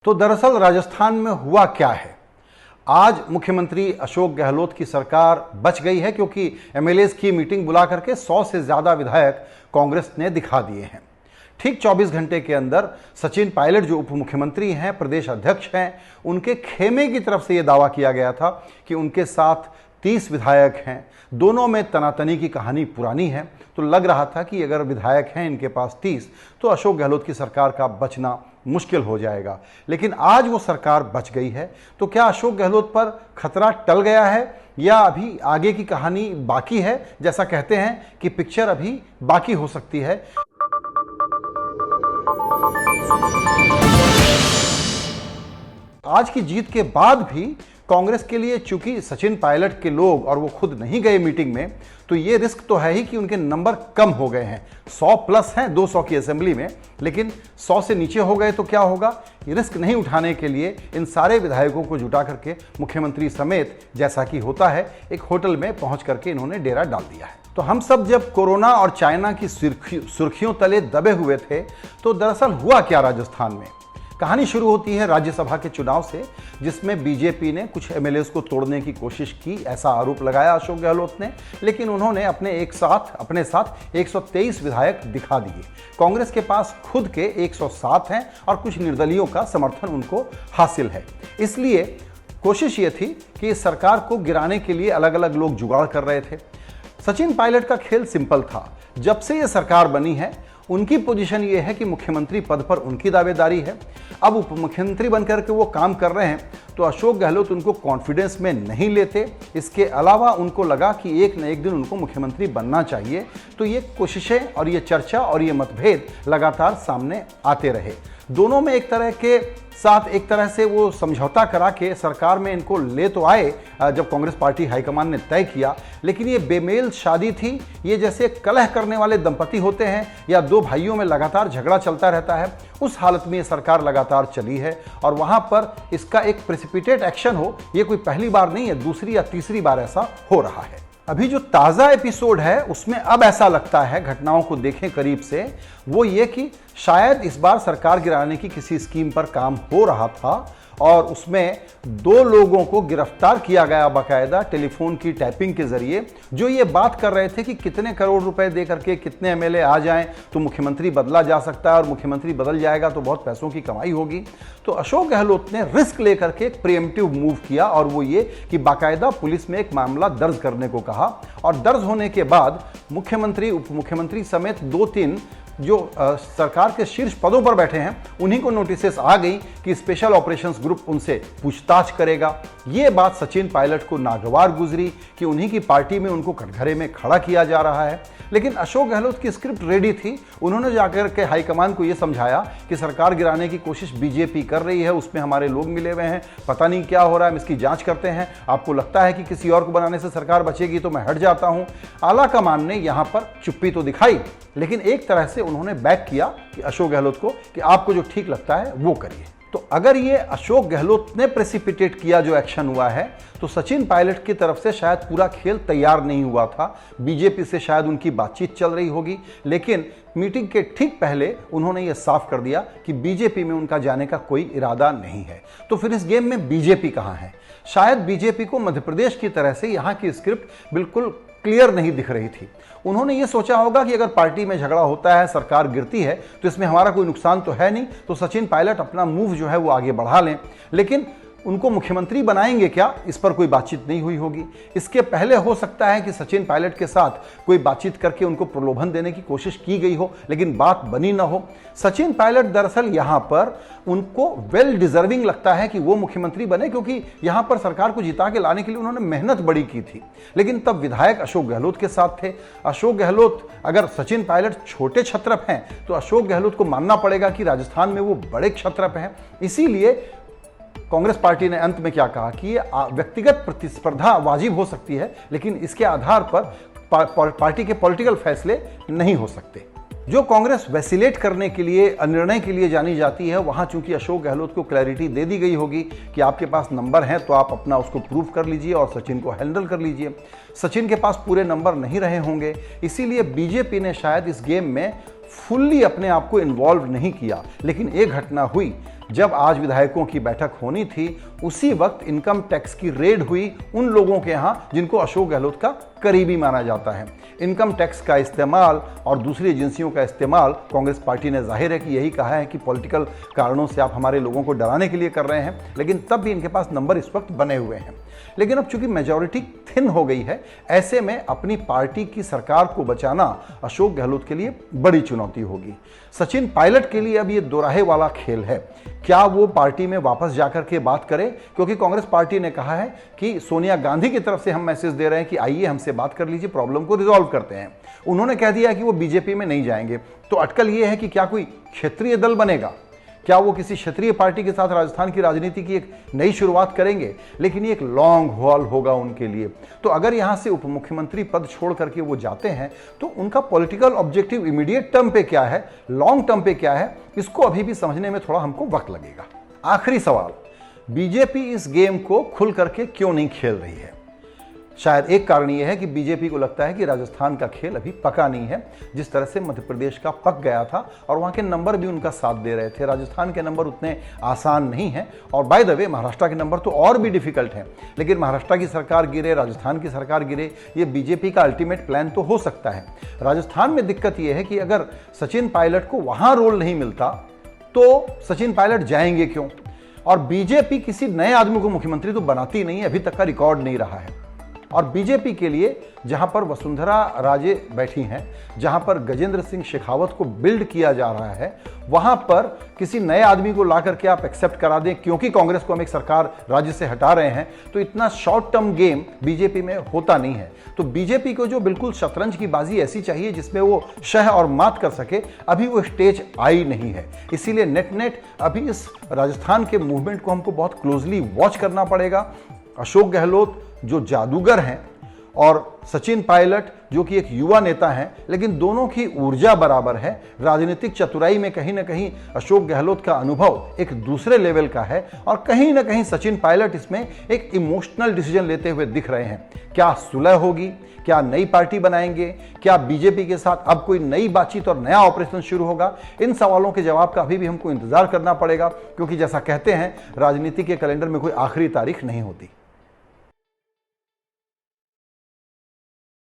तो दरअसल राजस्थान में हुआ क्या है। आज मुख्यमंत्री अशोक गहलोत की सरकार बच गई है क्योंकि एमएलएज की मीटिंग बुला करके 100 से ज्यादा विधायक कांग्रेस ने दिखा दिए हैं। ठीक 24 घंटे के अंदर सचिन पायलट जो उप मुख्यमंत्री हैं, प्रदेश अध्यक्ष हैं, उनके खेमे की तरफ से यह दावा किया गया था कि उनके साथ 30 विधायक हैं। दोनों में तनातनी की कहानी पुरानी है, तो लग रहा था कि अगर विधायक हैं इनके पास 30 तो अशोक गहलोत की सरकार का बचना मुश्किल हो जाएगा। लेकिन आज वो सरकार बच गई है। तो क्या अशोक गहलोत पर खतरा टल गया है या अभी आगे की कहानी बाकी है? जैसा कहते हैं कि पिक्चर अभी बाकी हो सकती है। आज की जीत के बाद भी कांग्रेस के लिए, चूंकि सचिन पायलट के लोग और वो खुद नहीं गए मीटिंग में, तो ये रिस्क तो है ही कि उनके नंबर कम हो गए हैं। 100 प्लस हैं 200 की असेंबली में, लेकिन 100 से नीचे हो गए तो क्या होगा? ये रिस्क नहीं उठाने के लिए इन सारे विधायकों को जुटा करके मुख्यमंत्री समेत, जैसा कि होता है, एक होटल में पहुंच करके इन्होंने डेरा डाल दिया है। तो हम सब जब कोरोना और चाइना की सुर्खियों तले दबे हुए थे, तो दरअसल हुआ क्या राजस्थान में? कहानी शुरू होती है राज्यसभा के चुनाव से, जिसमें बीजेपी ने कुछ एमएलएज को तोड़ने की कोशिश की, ऐसा आरोप लगाया अशोक गहलोत ने। लेकिन उन्होंने अपने साथ 123 विधायक दिखा दिए। कांग्रेस के पास खुद के 107 हैं और कुछ निर्दलीयों का समर्थन उनको हासिल है। इसलिए कोशिश ये थी कि इस सरकार को गिराने के लिए अलग अलग लोग जुगाड़ कर रहे थे। सचिन पायलट का खेल सिंपल था। जब से ये सरकार बनी है, उनकी पोजीशन ये है कि मुख्यमंत्री पद पर उनकी दावेदारी है। अब उप मुख्यमंत्री बनकर के वो काम कर रहे हैं, तो अशोक गहलोत उनको कॉन्फिडेंस में नहीं लेते। इसके अलावा उनको लगा कि एक न एक दिन उनको मुख्यमंत्री बनना चाहिए। तो ये कोशिशें और ये चर्चा और ये मतभेद लगातार सामने आते रहे। दोनों में एक तरह से वो समझौता करा के सरकार में इनको ले तो आए, जब कांग्रेस पार्टी हाईकमान ने तय किया। लेकिन ये बेमेल शादी थी। ये जैसे कलह करने वाले दंपति होते हैं या दो भाइयों में लगातार झगड़ा चलता रहता है, उस हालत में ये सरकार लगातार चली है। और वहां पर इसका एक प्रेसिपिटेट एक्शन हो, ये कोई पहली बार नहीं है, दूसरी या तीसरी बार ऐसा हो रहा है। अभी जो ताज़ा एपिसोड है उसमें अब ऐसा लगता है, घटनाओं को देखें करीब से, वो ये कि शायद इस बार सरकार गिराने की किसी स्कीम पर काम हो रहा था और उसमें 2 लोगों को गिरफ्तार किया गया बाकायदा टेलीफोन की टैपिंग के जरिए, जो ये बात कर रहे थे कि कितने करोड़ रुपए दे करके कितने एमएलए आ जाएं तो मुख्यमंत्री बदला जा सकता है और मुख्यमंत्री बदल जाएगा तो बहुत पैसों की कमाई होगी। तो अशोक गहलोत ने रिस्क लेकर के एक प्रीएम्प्टिव मूव किया और वो ये कि बाकायदा पुलिस में एक मामला दर्ज करने को कहा। और दर्ज होने के बाद मुख्यमंत्री, उप मुख्यमंत्री समेत 2-3 जो सरकार के शीर्ष पदों पर बैठे हैं, उन्हीं को नोटिसेस आ गई कि स्पेशल ऑपरेशंस ग्रुप उनसे पूछताछ करेगा। ये बात सचिन पायलट को नागवार गुजरी कि उन्हीं की पार्टी में उनको कटघरे में खड़ा किया जा रहा है। लेकिन अशोक गहलोत की स्क्रिप्ट रेडी थी। उन्होंने जाकर के हाईकमान को यह समझाया कि सरकार गिराने की कोशिश बीजेपी कर रही है, उसमें हमारे लोग मिले हुए हैं, पता नहीं क्या हो रहा है, हम इसकी जांच करते हैं। आपको लगता है कि किसी और को बनाने से सरकार बचेगी तो मैं हट जाता हूं। आला कमान ने यहां पर चुप्पी तो दिखाई, लेकिन एक तरह से उन्होंने बैक किया कि अशोक गहलोत को कि आपको जो ठीक लगता है वो करिए। तो अगर ये अशोक गहलोत ने प्रेसिपिटेट किया जो एक्शन हुआ है, तो सचिन पायलट की तरफ से शायद पूरा खेल तैयार नहीं हुआ था। बीजेपी से शायद उनकी बातचीत चल रही होगी, लेकिन मीटिंग के ठीक पहले उन्होंने ये साफ कर दिया कि बीजेपी में उनका जाने का कोई इरादा नहीं है। तो फिर इस गेम में बीजेपी कहां है? शायद बीजेपी को मध्य प्रदेश की तरह से यहां की स्क्रिप्ट बिल्कुल क्लियर नहीं दिख रही थी। उन्होंने ये सोचा होगा कि अगर पार्टी में झगड़ा होता है, सरकार गिरती है, तो इसमें हमारा कोई नुकसान तो है नहीं, तो सचिन पायलट अपना मूव जो है वो आगे बढ़ा लें। लेकिन उनको मुख्यमंत्री बनाएंगे क्या, इस पर कोई बातचीत नहीं हुई होगी। इसके पहले हो सकता है कि सचिन पायलट के साथ कोई बातचीत करके उनको प्रलोभन देने की कोशिश की गई हो, लेकिन बात बनी ना हो। सचिन पायलट दरअसल यहां पर उनको वेल डिजर्विंग लगता है कि वो मुख्यमंत्री बने, क्योंकि यहां पर सरकार को जिता के लाने के लिए उन्होंने मेहनत बड़ी की थी। लेकिन तब विधायक अशोक गहलोत के साथ थे। अशोक गहलोत, अगर सचिन पायलट छोटे क्षत्रप हैं, तो अशोक गहलोत को मानना पड़ेगा कि राजस्थान में वो बड़े क्षत्रप हैं। इसीलिए कांग्रेस पार्टी ने अंत में क्या कहा कि ये व्यक्तिगत प्रतिस्पर्धा वाजिब हो सकती है, लेकिन इसके आधार पर पार्टी के पॉलिटिकल फैसले नहीं हो सकते। जो कांग्रेस वैसिलेट करने के लिए, अनिर्णय के लिए जानी जाती है, वहां चूंकि अशोक गहलोत को क्लैरिटी दे दी गई होगी कि आपके पास नंबर हैं तो आप अपना उसको प्रूव कर लीजिए और सचिन को हैंडल कर लीजिए। सचिन के पास पूरे नंबर नहीं रहे होंगे, इसीलिए बीजेपी ने शायद इस गेम में फुल्ली अपने आप को इन्वॉल्व नहीं किया। लेकिन एक घटना हुई, जब आज विधायकों की बैठक होनी थी उसी वक्त इनकम टैक्स की रेड हुई उन लोगों के यहां जिनको अशोक गहलोत का करीबी माना जाता है। इनकम टैक्स का इस्तेमाल और दूसरी एजेंसियों का इस्तेमाल कांग्रेस पार्टी ने जाहिर है कि यही कहा है कि पॉलिटिकल कारणों से आप हमारे लोगों को डराने के लिए कर रहे हैं, लेकिन तब भी इनके पास नंबर इस वक्त बने हुए हैं। लेकिन अब चूंकि मेजॉरिटी थिन हो गई है, ऐसे में अपनी पार्टी की सरकार को बचाना अशोक गहलोत के लिए बड़ी चुनौती होगी। सचिन पायलट के लिए अब ये दोराहे वाला खेल है, क्या वो पार्टी में वापस जाकर के बात करें, क्योंकि कांग्रेस पार्टी ने कहा है कि सोनिया गांधी की तरफ से हम मैसेज दे रहे हैं कि आइए हमसे बात कर लीजिए, प्रॉब्लम को रिजॉल्व करते हैं। उन्होंने कह दिया कि वो बीजेपी में नहीं जाएंगे। तो अटकल ये है कि क्या कोई क्षेत्रीय दल बनेगा, क्या वो किसी क्षेत्रीय पार्टी के साथ राजस्थान की राजनीति की एक नई शुरुआत करेंगे, लेकिन ये एक लॉन्ग हॉल होगा उनके लिए। तो अगर यहां से उप मुख्यमंत्री पद छोड़ करके वो जाते हैं तो उनका पॉलिटिकल ऑब्जेक्टिव इमीडिएट टर्म पे क्या है, लॉन्ग टर्म पे क्या है, इसको अभी भी समझने में थोड़ा हमको वक्त लगेगा। आखिरी सवाल, बीजेपी इस गेम को खुल करके क्यों नहीं खेल रही है? शायद एक कारण यह है कि बीजेपी को लगता है कि राजस्थान का खेल अभी पका नहीं है, जिस तरह से मध्य प्रदेश का पक गया था और वहां के नंबर भी उनका साथ दे रहे थे। राजस्थान के नंबर उतने आसान नहीं हैं और बाय द वे महाराष्ट्र के नंबर तो और भी डिफिकल्ट हैं। लेकिन महाराष्ट्र की सरकार गिरे, राजस्थान की सरकार गिरे, ये बीजेपी का अल्टीमेट प्लान तो हो सकता है। राजस्थान में दिक्कत यह है कि अगर सचिन पायलट को वहां रोल नहीं मिलता तो सचिन पायलट जाएंगे क्यों? और बीजेपी किसी नए आदमी को मुख्यमंत्री तो बनाती नहीं है, अभी तक का रिकॉर्ड नहीं रहा है। और बीजेपी के लिए जहां पर वसुंधरा राजे बैठी हैं, जहां पर गजेंद्र सिंह शेखावत को बिल्ड किया जा रहा है, वहां पर किसी नए आदमी को ला करके आप एक्सेप्ट करा दें क्योंकि कांग्रेस को हम एक सरकार राज्य से हटा रहे हैं, तो इतना शॉर्ट टर्म गेम बीजेपी में होता नहीं है। तो बीजेपी को जो बिल्कुल शतरंज की बाजी ऐसी चाहिए जिसमें वो शह और मात कर सके, अभी वो स्टेज आई नहीं है। इसीलिए नेट नेट अभी इस राजस्थान के मूवमेंट को हमको बहुत क्लोजली वॉच करना पड़ेगा। अशोक गहलोत जो जादूगर हैं और सचिन पायलट जो कि एक युवा नेता हैं, लेकिन दोनों की ऊर्जा बराबर है। राजनीतिक चतुराई में कहीं ना कहीं अशोक गहलोत का अनुभव एक दूसरे लेवल का है और कहीं ना कहीं सचिन पायलट इसमें एक इमोशनल डिसीजन लेते हुए दिख रहे हैं। क्या सुलह होगी, क्या नई पार्टी बनाएंगे, क्या बीजेपी के साथ अब कोई नई बातचीत और नया ऑपरेशन शुरू होगा? इन सवालों के जवाब का अभी भी हमको इंतजार करना पड़ेगा, क्योंकि जैसा कहते हैं राजनीति के कैलेंडर में कोई आखिरी तारीख नहीं होती।